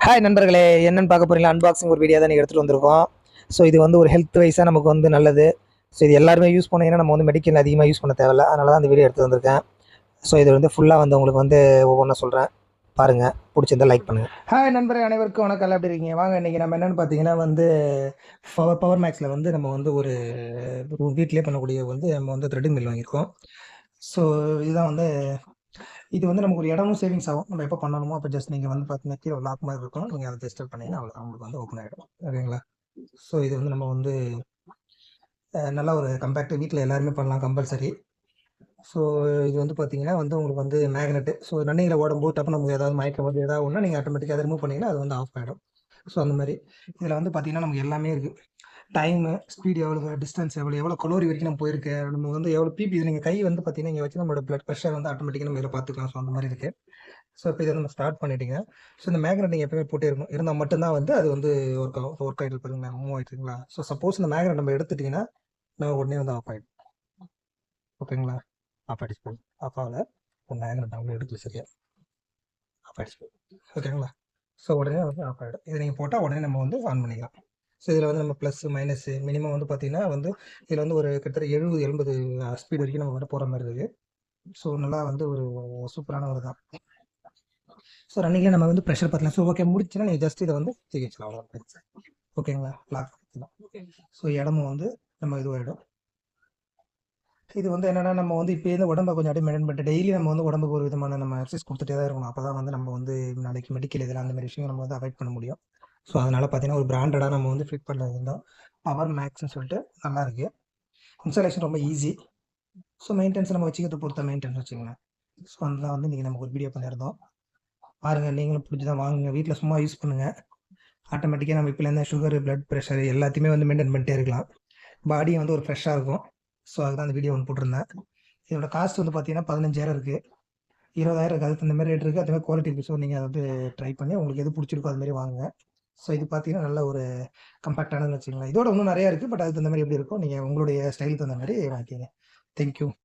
Hi நண்பர்களே, என்னென்னு பார்க்க போறீங்களா? அன்பாக்சிங் ஒரு வீடியோ தான் நீங்கள் எடுத்துகிட்டு வந்திருக்கோம். ஸோ இது வந்து ஒரு ஹெல்த் வைஸாக நமக்கு வந்து நல்லது. ஸோ இது எல்லாருமே யூஸ் பண்ணிங்கன்னா நம்ம வந்து மெடிக்கல் அதிகமாக யூஸ் பண்ண தேவையில்ல. அதனால தான் அந்த வீடியோ எடுத்து வந்திருக்கேன். ஸோ இது வந்து ஃபுல்லாக வந்து உங்களுக்கு வந்து ஒவ்வொன்றா சொல்கிறேன், பாருங்கள். பிடிச்சிருந்தா லைக் பண்ணுங்கள். ஹாய் நண்பரே, அனைவருக்கும் வணக்கம். எப்படி இருக்கீங்க? வாங்க, இன்றைக்கி நம்ம என்னென்னு பார்த்தீங்கன்னா வந்து பவர் மேக்ஸில் வந்து நம்ம வந்து ஒரு வீட்டிலே பண்ணக்கூடிய வந்து நம்ம வந்து த்ரெட்டிங் மில் வாங்கியிருக்கோம். ஸோ இதுதான் வந்து இது வந்து நமக்கு ஒரு இடமும் சேவிங்ஸ் ஆகும். நம்ம எப்போ பண்ணணுமோ அப்போ ஜஸ்ட் நீங்கள் வந்து பார்த்தீங்கன்னா கீழே லாக் மாதிரி இருக்கும், நீங்கள் அதை ஜஸ்ட் பண்ணிங்கன்னா அவ்வளோ உங்களுக்கு வந்து ஓப்பன் ஆகிடும். ஓகேங்களா? ஸோ இது வந்து நம்ம வந்து நல்லா ஒரு கம்பேக்ட் வீட்டில் எல்லாருமே பண்ணலாம், கம்பல்சரி. ஸோ இது வந்து பார்த்தீங்கன்னா வந்து உங்களுக்கு வந்து மேக்னெட்டு. ஸோ ரன்னிங்கில் ஓடும்போது டப்பு நமக்கு ஏதாவது மயக்கம் போது ஏதாவது ஒன்று நீங்கள் ஆட்டோமேட்டிக்காக அதை ரிமூவ் பண்ணிங்கன்னா அது வந்து ஆஃப் ஆகிடும். ஸோ அந்த மாதிரி இதில் வந்து பார்த்தீங்கன்னா நமக்கு எல்லாமே இருக்குது. டைமு, ஸ்பீடு எவ்வளோ, டிஸ்டன்ஸ் எவ்வளோ கலோரி வரைக்கும் நம்ம போயிருக்கு, நம்ம வந்து எவ்வளோ பிபி, இது நீங்கள் கை வந்து பார்த்தீங்கன்னா இங்கே வச்சு நம்மளோட பிளட் ப்ரெஷர் வந்து ஆட்டோமேட்டிக்காக நம்ம இதில் பார்த்துக்கலாம். ஸோ அந்த மாதிரி இருக்குது. ஸோ இப்போ இதை நம்ம ஸ்டார்ட் பண்ணிட்டீங்க. ஸோ இந்த மேக்னெட் நீங்கள் எப்பவுமே போட்டே இருக்கும், இருந்தால் மட்டும்தான் வந்து அது வந்து ஒர்க் ஆகிட்டு பாருங்க, மூவ் ஆகிட்டுங்களா? ஸோ சப்போஸ் இந்த மேக்னெட் நம்ம எடுத்துட்டிங்கன்னா நம்ம உடனே வந்து ஆஃப் ஆகிடும். ஓகேங்களா? ஆஃப் ஆகிடுச்சு, ஆஃப் ஆகலை. இப்போ மேக்னெட் அவங்க எடுக்கல, சரியா ஆஃப் ஆகிடுச்சு. ஓகேங்களா? ஸோ உடனே வந்து ஆஃப் ஆகிடும். இதை நீங்கள் போட்டால் உடனே நம்ம வந்து ஆன் பண்ணிக்கலாம். ஸோ இதில் வந்து நம்ம ப்ளஸ் மைனஸு மினிமம் வந்து பார்த்திங்கன்னா வந்து இதில் வந்து ஒரு கிட்டத்தட்ட 70-80 ஸ்பீடு வரைக்கும் நம்ம வந்து போகிற மாதிரி இருக்குது. ஸோ நல்லா வந்து ஒரு சூப்பரான ஒரு தான். ஸோ ரன்னிங்கில் நம்ம வந்து ப்ரெஷர் பார்த்துலாம். ஸோ ஓகே, முடிச்சுன்னா நீங்கள் ஜஸ்ட் இதை வந்து தூக்கி வச்சலாம், அவ்வளோ. ஓகேங்களா? லாக் பண்ணிக்கலாம். ஸோ இடமும் வந்து நம்ம இதுவாகிடும். இது வந்து என்னென்னா நம்ம வந்து இப்போ இந்த உடம்பை கொஞ்சம் அப்படியே மெயின்டைன் பண்ணிட்டு டெய்லி நம்ம வந்து உடம்புக்கு ஒரு விதமான நம்ம எக்ஸசைஸ் கொடுத்துட்டே தான் இருக்கணும். அப்போ தான் வந்து நம்ம வந்து நாளைக்கு மெடிக்கல் இதெல்லாம் அந்த மாதிரி விஷயம் நம்ம வந்து அவாய்ட் பண்ண முடியும். ஸோ அதனால் பார்த்தீங்கன்னா ஒரு பிராண்டடாக நம்ம வந்து ஃபிட் பண்ணுறது இருந்தால் பவர் மேக்ஸ்ன்னு சொல்லிட்டு நல்லா இருக்குது. இன்ஸ்டாலேஷன் ரொம்ப ஈஸி. ஸோ மெயின்டெனன்ஸ் நம்ம வச்சுக்கிறத பொறுத்த மெயின்டெனன்ஸ் வச்சுக்கோங்களேன். ஸோ அதெல்லாம் வந்து இன்றைக்கி நமக்கு ஒரு வீடியோ பண்ணியிருந்தோம். பாருங்கள், நீங்களும் பிடிச்சிதான் வாங்குங்க, வீட்டில் சும்மா யூஸ் பண்ணுங்கள். ஆட்டோமேட்டிக்காக நம்ம இப்போலேருந்து சுகரு, பிளட் ப்ரெஷர் எல்லாத்தையுமே வந்து மெயின்டைன் பண்ணிட்டே இருக்கலாம். பாடியும் வந்து ஒரு ஃப்ரெஷ்ஷாக இருக்கும். ஸோ அதுதான் அந்த வீடியோ ஒன்று போட்டிருந்தேன். இதோட காஸ்ட் வந்து பார்த்தீங்கன்னா 15,000 இருக்குது, 20,000 இருக்குது. அதுக்கு இந்த மாதிரி ரேட் இருக்குது, அதுமாதிரி குவாலிட்டி இருக்குது. ஸோ நீங்கள் அதை வந்து ட்ரை பண்ணி உங்களுக்கு எது பிடிச்சிருக்கோ அதுமாரி வாங்குங்க. ஸோ இது பார்த்தீங்கன்னா நல்ல ஒரு கம்பேக்டானதுன்னு வச்சுக்கோங்களேன். இதோட இன்னும் நிறையா இருக்குது, பட் அதுக்கு தகுந்த மாதிரி எப்படி இருக்கோ நீங்கள் உங்களுடைய ஸ்டைலுக்கு தகுந்த மாதிரி வாங்கிக்கோங்க. தேங்க்யூ.